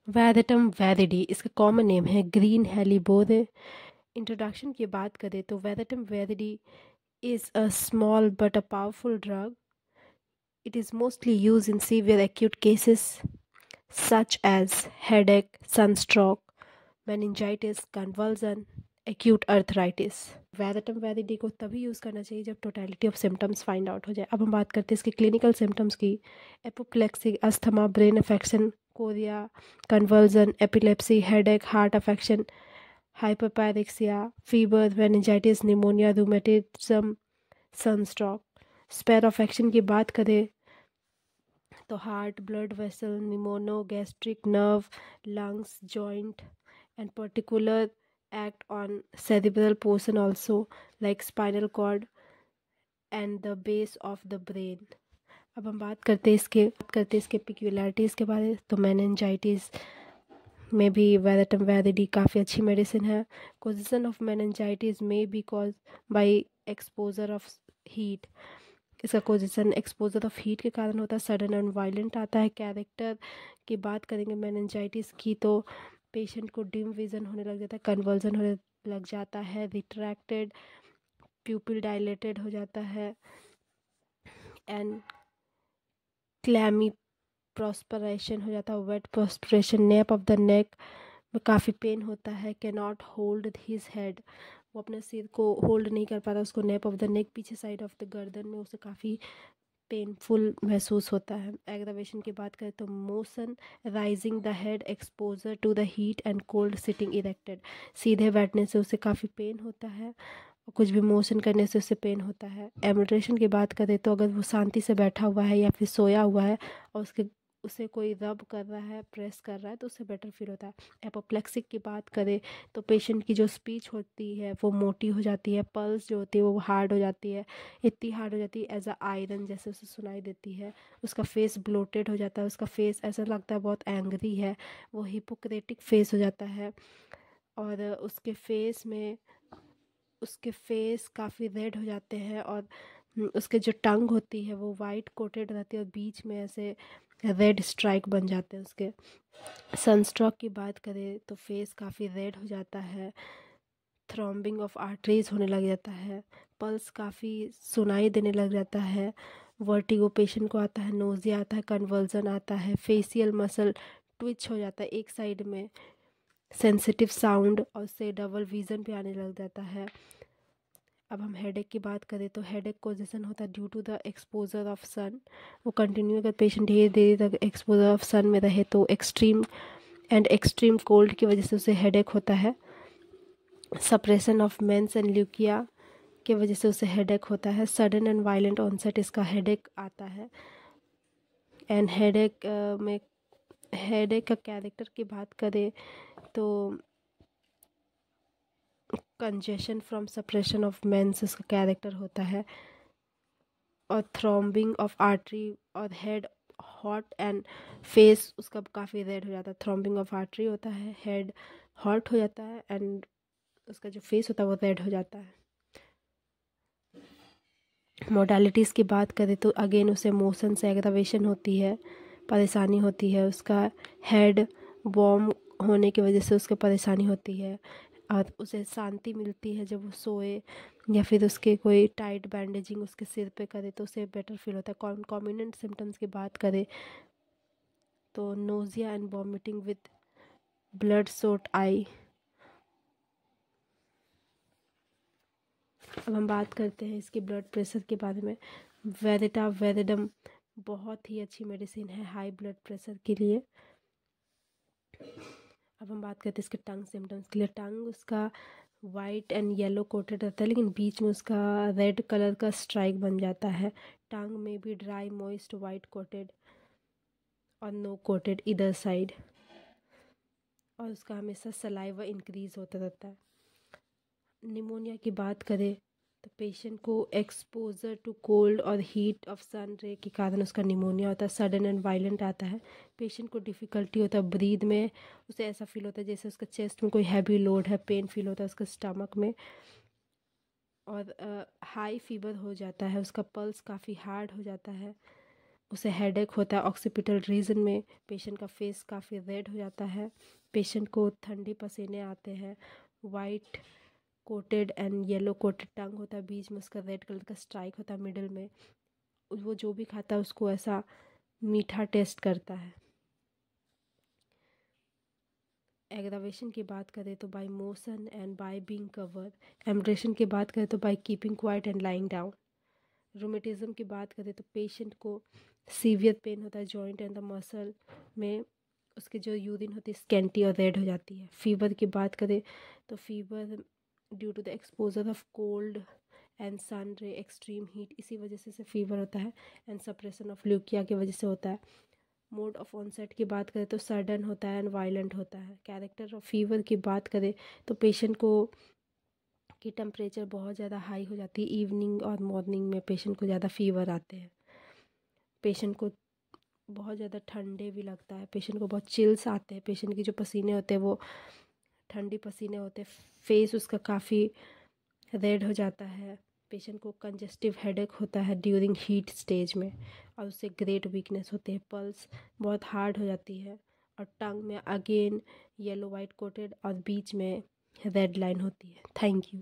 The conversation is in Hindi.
वैदटम वैदिडी इसका कॉमन नेम है ग्रीन हेलीबोरे। इंट्रोडक्शन की बात करें तो वैदटम वैदिडी is a small but a powerful drug. It is mostly used in severe acute cases such as headache, sunstroke, meningitis, convulsion, acute arthritis. वैदटम वैदिडी को तभी यूज़ करना चाहिए जब totality of symptoms find out हो जाए। अब हम बात करते हैं इसके क्लिनिकल सिम्टम्स की। Apoplexy, asthma, brain affection, chorea, conversion, epilepsy, headache, heart affection, hyperpyrexia, fever, meningitis, pneumonia, rheumatism, sunstroke. Sphere of action की बात करें तो heart, blood vessel, pneumo, gastric, nerve, lungs, joint and particular act on cerebral portion also like spinal cord and the base of the brain. अब हम बात करते हैं इसके पिक्यूलरिटीज़ के बारे में। तो मेनिंजाइटिस में भी वैदटम वैदिडी काफ़ी अच्छी मेडिसिन है। कोजेशन ऑफ मेनिंजाइटिस में be caused by exposure of heat. इसका कोजेशन एक्सपोजर ऑफ हीट के कारण होता है। सडन एंड वायलेंट आता है। कैरेक्टर की बात करेंगे मेनिंजाइटिस की तो पेशेंट को डिम विजन होने लग जाता है, कन्वर्जन होने लग जाता है, रिट्रैक्टेड प्यूपिल डायलेटेड हो जाता है एंड क्लैमी प्रोस्परेशन हो जाता है, wet perspiration, nape of the neck में काफ़ी पेन होता है, can not hold his head, वो अपने सिर को होल्ड नहीं कर पाता, उसको नेप ऑफ द नेक पीछे साइड ऑफ द गर्दन में उसे काफ़ी पेनफुल महसूस होता है। एग्रावेशन की बात करें तो motion raising the head, exposure to the heat and cold, sitting erected, सीधे बैठने से उसे काफ़ी पेन होता है और कुछ भी मोशन करने से उससे पेन होता है। एमोड्रेशन की बात करें तो अगर वो शांति से बैठा हुआ है या फिर सोया हुआ है और उसे कोई रब कर रहा है, प्रेस कर रहा है तो उससे बेटर फील होता है। एपोप्लेक्सिक की बात करें तो पेशेंट की जो स्पीच होती है वो मोटी हो जाती है, पल्स जो होती है वो हार्ड हो जाती है, इतनी हार्ड हो जाती है एज अ आयरन जैसे उसे सुनाई देती है। उसका फेस ब्लोटेड हो जाता है, उसका फेस ऐसा लगता है बहुत एंग्री है, वो हिपोक्रेटिक फेस हो जाता है और उसके फेस काफ़ी रेड हो जाते हैं और उसके जो टंग होती है वो वाइट कोटेड रहती है और बीच में ऐसे रेड स्ट्राइक बन जाते हैं उसके। सनस्ट्रोक की बात करें तो फेस काफ़ी रेड हो जाता है, थ्रॉम्बिंग ऑफ आर्टरीज होने लग जाता है, पल्स काफ़ी सुनाई देने लग जाता है, वर्टिगो पेशेंट को आता है, नोजिया आता है, कन्वर्जन आता है, फेशियल मसल ट्विच हो जाता है एक साइड में, सेंसिटिव साउंड और उससे डबल विज़न पे आने लग जाता है। अब हम हेडेक की बात करें तो हेडेक कोजेशन होता है due to the exposure of sun. वो कंटिन्यू अगर पेशेंट धीरे धीरे तक एक्सपोजर ऑफ सन में रहे तो एक्सट्रीम कोल्ड की वजह से उसे हेडेक होता है। सप्रेशन ऑफ मेंस एंड ल्यूकिया की वजह से उसे हेडेक होता है। सडन एंड वायलेंट ऑनसेट इसका हेडेक आता है। एंड हेडेक का कैरेक्टर की बात करें तो congestion from suppression of menses उसका कैरेक्टर होता है और थ्रॉम्बिंग ऑफ आर्टरी और हेड हॉट एंड फेस उसका काफ़ी रेड हो जाता है। थ्रॉम्बिंग ऑफ आर्टरी होता है, हेड हॉट हो जाता है एंड उसका जो फेस होता है वो रेड हो जाता है। मोडालिटीज़ की बात करें तो अगेन उसे मोशन से एग्रावेशन होती है, परेशानी होती है, उसका हेड वॉर्म होने की वजह से उसको परेशानी होती है और उसे शांति मिलती है जब वो सोए या फिर उसके कोई टाइट बैंडेजिंग उसके सिर पे करे तो उसे बेटर फील होता है। कॉम्बिनेंट सिम्टम्स की बात करें तो nausea and vomiting with blood shot eye. अब हम बात करते हैं इसके ब्लड प्रेशर के बारे में। वैदिडम बहुत ही अच्छी मेडिसिन है हाई ब्लड प्रेशर के लिए। अब हम बात करते हैं इसके टंग सिम्टम्स के लिए। टंग उसका वाइट एंड येलो कोटेड रहता है लेकिन बीच में उसका रेड कलर का स्ट्राइक बन जाता है। टंग में भी ड्राई मॉइस्ट वाइट कोटेड और नो कोटेड इधर साइड और उसका हमेशा सलाइवा इंक्रीज होता रहता है। निमोनिया की बात करें तो पेशेंट को एक्सपोजर टू कोल्ड और हीट ऑफ सन रे के कारण उसका निमोनिया होता है। सडन एंड वायलेंट आता है, पेशेंट को डिफ़िकल्टी होता है ब्रीद में, उसे ऐसा फील होता है जैसे उसका चेस्ट में कोई हैवी लोड है, पेन फील होता है उसका स्टमक में और हाई फीवर हो जाता है, उसका पल्स काफ़ी हार्ड हो जाता है, उसे हेडेक होता है ऑक्सीपिटल रीजन में, पेशेंट का फेस काफ़ी रेड हो जाता है, पेशेंट को ठंडी पसीने आते हैं, white coated and yellow coated टंग होता है, बीच में उसका रेड कलर का स्ट्राइक होता है मिडिल में। वो जो भी खाता है उसको ऐसा मीठा टेस्ट करता है। एग्रावेशन की बात करें तो by motion and by being covered. एम्ब्रेशन की बात करें तो by keeping quiet and lying down. Rheumatism की बात करें तो पेशेंट को सीवियर पेन होता है जॉइंट एंड द मसल में, उसके जो यूरिन होती है स्कैंटी और रेड हो जाती है। फीवर की बात करें तो fever due to the exposure of cold and sun ray extreme heat, इसी वजह से फीवर होता है, एंड सप्रेशन ऑफ ल्यूकिया की वजह से होता है। मोड ऑफ ऑनसेट की बात करें तो सडन होता है एंड वायलेंट होता है। कैरेक्टर ऑफ फीवर की बात करें तो पेशेंट को की टेम्परेचर बहुत ज़्यादा हाई हो जाती है, इवनिंग और मॉर्निंग में पेशेंट को ज़्यादा फीवर आते हैं। पेशेंट को बहुत ज़्यादा ठंडे भी लगता है, पेशेंट को बहुत चिल्स आते हैं, पेशेंट की जो पसीने होते हैं वो ठंडी पसीने होते हैं, फेस उसका काफ़ी रेड हो जाता है, पेशेंट को कंजेस्टिव हेडेक होता है ड्यूरिंग हीट स्टेज में, और उससे ग्रेट वीकनेस होती है, पल्स बहुत हार्ड हो जाती है, और टंग में अगेन येलो वाइट कोटेड और बीच में रेड लाइन होती है। Thank you.